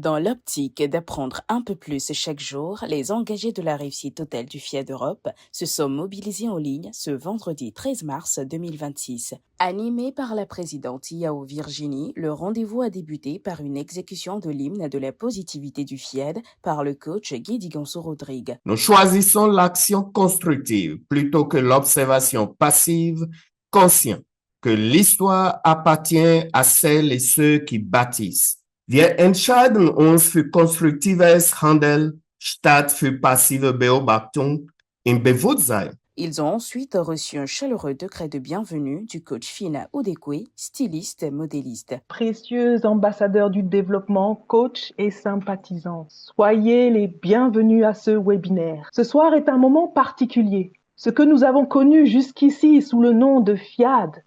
Dans l'optique d'apprendre un peu plus chaque jour, les engagés de la réussite totale du FIAD Europe se sont mobilisés en ligne ce vendredi 13 mars 2026. Animé par la présidente Yao Virginie, le rendez-vous a débuté par une exécution de l'hymne de la positivité du FIAD par le coach Guy Diganso-Rodrigue. Nous choisissons l'action constructive plutôt que l'observation passive, conscient que l'histoire appartient à celles et ceux qui bâtissent. Wir entscheiden uns für konstruktives Handeln statt für passive Beobachtung im Bewusstsein. Ils ont ensuite reçu un chaleureux décret de bienvenue du coach Fina Odekwe, styliste et modéliste. Précieux ambassadeurs du développement, coachs et sympathisants, soyez les bienvenus à ce webinaire. Ce soir est un moment particulier. Ce que nous avons connu jusqu'ici sous le nom de FIAD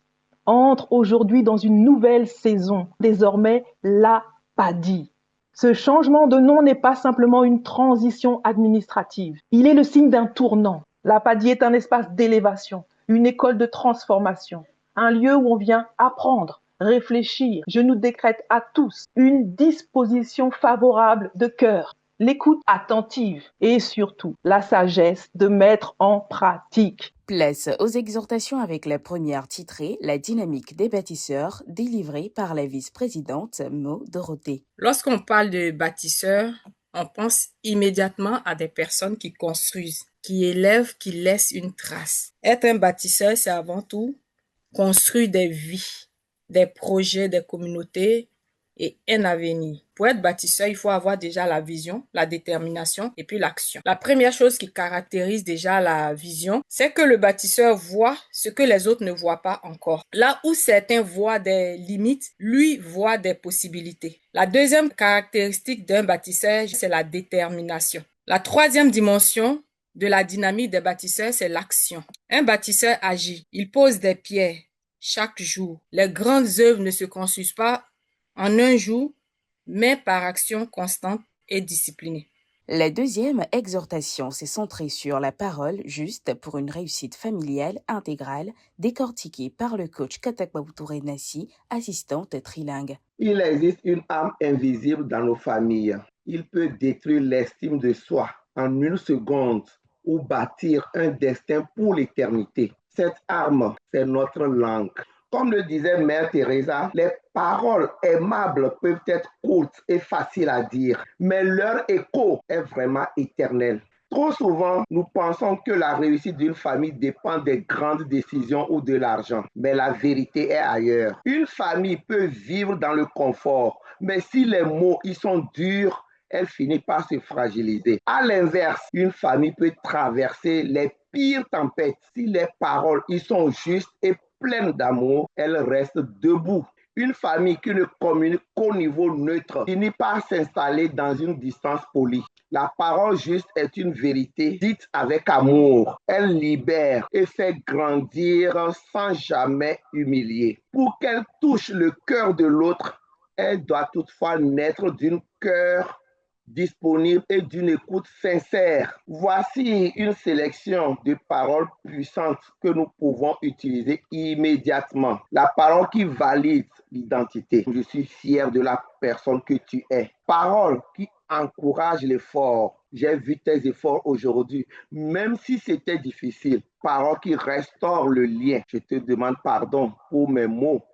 entre aujourd'hui dans une nouvelle saison, désormais la PADI. Ce changement de nom n'est pas simplement une transition administrative. Il est le signe d'un tournant. La PADI est un espace d'élévation, une école de transformation, un lieu où on vient apprendre, réfléchir. Je nous décrète à tous une disposition favorable de cœur, l'écoute attentive et surtout la sagesse de mettre en pratique. Place aux exhortations avec la première titrée « La dynamique des bâtisseurs » délivrée par la vice-présidente Maud Dorothée. Lorsqu'on parle de bâtisseurs, on pense immédiatement à des personnes qui construisent, qui élèvent, qui laissent une trace. Être un bâtisseur, c'est avant tout construire des vies, des projets, des communautés et un avenir. Pour être bâtisseur, il faut avoir déjà la vision, la détermination et puis l'action. La première chose qui caractérise déjà la vision, c'est que le bâtisseur voit ce que les autres ne voient pas encore. Là où certains voient des limites, lui voit des possibilités. La deuxième caractéristique d'un bâtisseur, c'est la détermination. La troisième dimension de la dynamique des bâtisseurs, c'est l'action. Un bâtisseur agit, il pose des pierres chaque jour. Les grandes œuvres ne se construisent pas en un jour, mais par action constante et disciplinée. La deuxième exhortation s'est centrée sur la parole juste pour une réussite familiale intégrale, décortiquée par le coach Katakbaboutouré Nassi, assistante trilingue. Il existe une arme invisible dans nos familles. Il peut détruire l'estime de soi en une seconde ou bâtir un destin pour l'éternité. Cette arme, c'est notre langue. Comme le disait Mère Teresa, les paroles aimables peuvent être courtes et faciles à dire, mais leur écho est vraiment éternel. Trop souvent, nous pensons que la réussite d'une famille dépend des grandes décisions ou de l'argent, mais la vérité est ailleurs. Une famille peut vivre dans le confort, mais si les mots y sont durs, elle finit par se fragiliser. À l'inverse, une famille peut traverser les pires tempêtes. Si les paroles y sont justes et pleines d'amour, elle reste debout. Une famille qui ne communique qu'au niveau neutre finit par s'installer dans une distance polie. La parole juste est une vérité dite avec amour. Elle libère et fait grandir sans jamais humilier. Pour qu'elle touche le cœur de l'autre, elle doit toutefois naître d'un cœur disponible et d'une écoute sincère. Voici une sélection de paroles puissantes que nous pouvons utiliser immédiatement. La parole qui valide l'identité. Je suis fier de la personne que tu es. Parole qui encourage l'effort. J'ai vu tes efforts aujourd'hui, même si c'était difficile. Parole qui restaure le lien. Je te demande pardon pour mes mots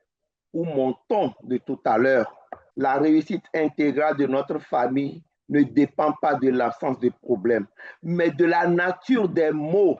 ou mon ton de tout à l'heure. La réussite intégrale de notre famille ne dépend pas de l'absence de problèmes, mais de la nature des mots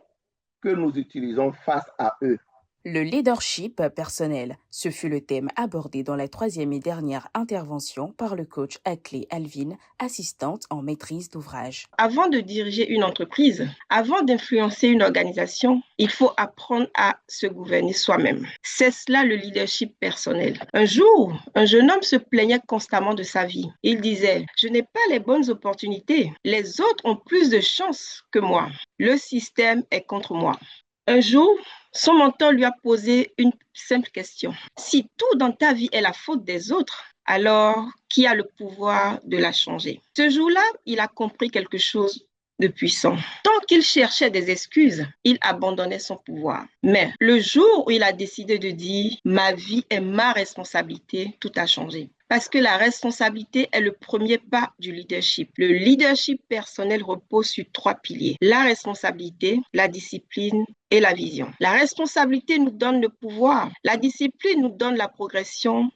que nous utilisons face à eux. Le leadership personnel, ce fut le thème abordé dans la troisième et dernière intervention par le coach Ackley Alvin, assistante en maîtrise d'ouvrage. Avant de diriger une entreprise, avant d'influencer une organisation, il faut apprendre à se gouverner soi-même. C'est cela le leadership personnel. Un jour, un jeune homme se plaignait constamment de sa vie. Il disait « Je n'ai pas les bonnes opportunités. Les autres ont plus de chance que moi. Le système est contre moi. » Un jour, son mentor lui a posé une simple question. Si tout dans ta vie est la faute des autres, alors qui a le pouvoir de la changer? Ce jour-là, il a compris quelque chose de puissant. Tant qu'il cherchait des excuses, il abandonnait son pouvoir. Mais le jour où il a décidé de dire « ma vie est ma responsabilité », tout a changé. Parce que la responsabilité est le premier pas du leadership. Le leadership personnel repose sur 3 piliers. La responsabilité, la discipline et la vision. La responsabilité nous donne le pouvoir. La discipline nous donne la progression.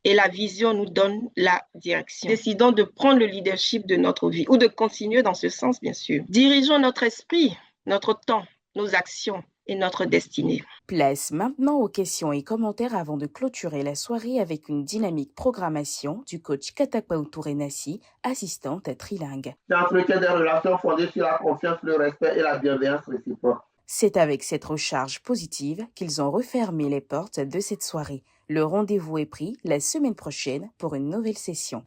Et la vision nous donne la direction. Décidons de prendre le leadership de notre vie ou de continuer dans ce sens, bien sûr. Dirigeons notre esprit, notre temps, nos actions et notre destinée. Place maintenant aux questions et commentaires avant de clôturer la soirée avec une dynamique programmation du coach Katakpao Touré-Nassi, assistante trilingue. D'entretien des relations fondées sur la confiance, le respect et la bienveillance réciproque. C'est avec cette recharge positive qu'ils ont refermé les portes de cette soirée. Le rendez-vous est pris la semaine prochaine pour une nouvelle session.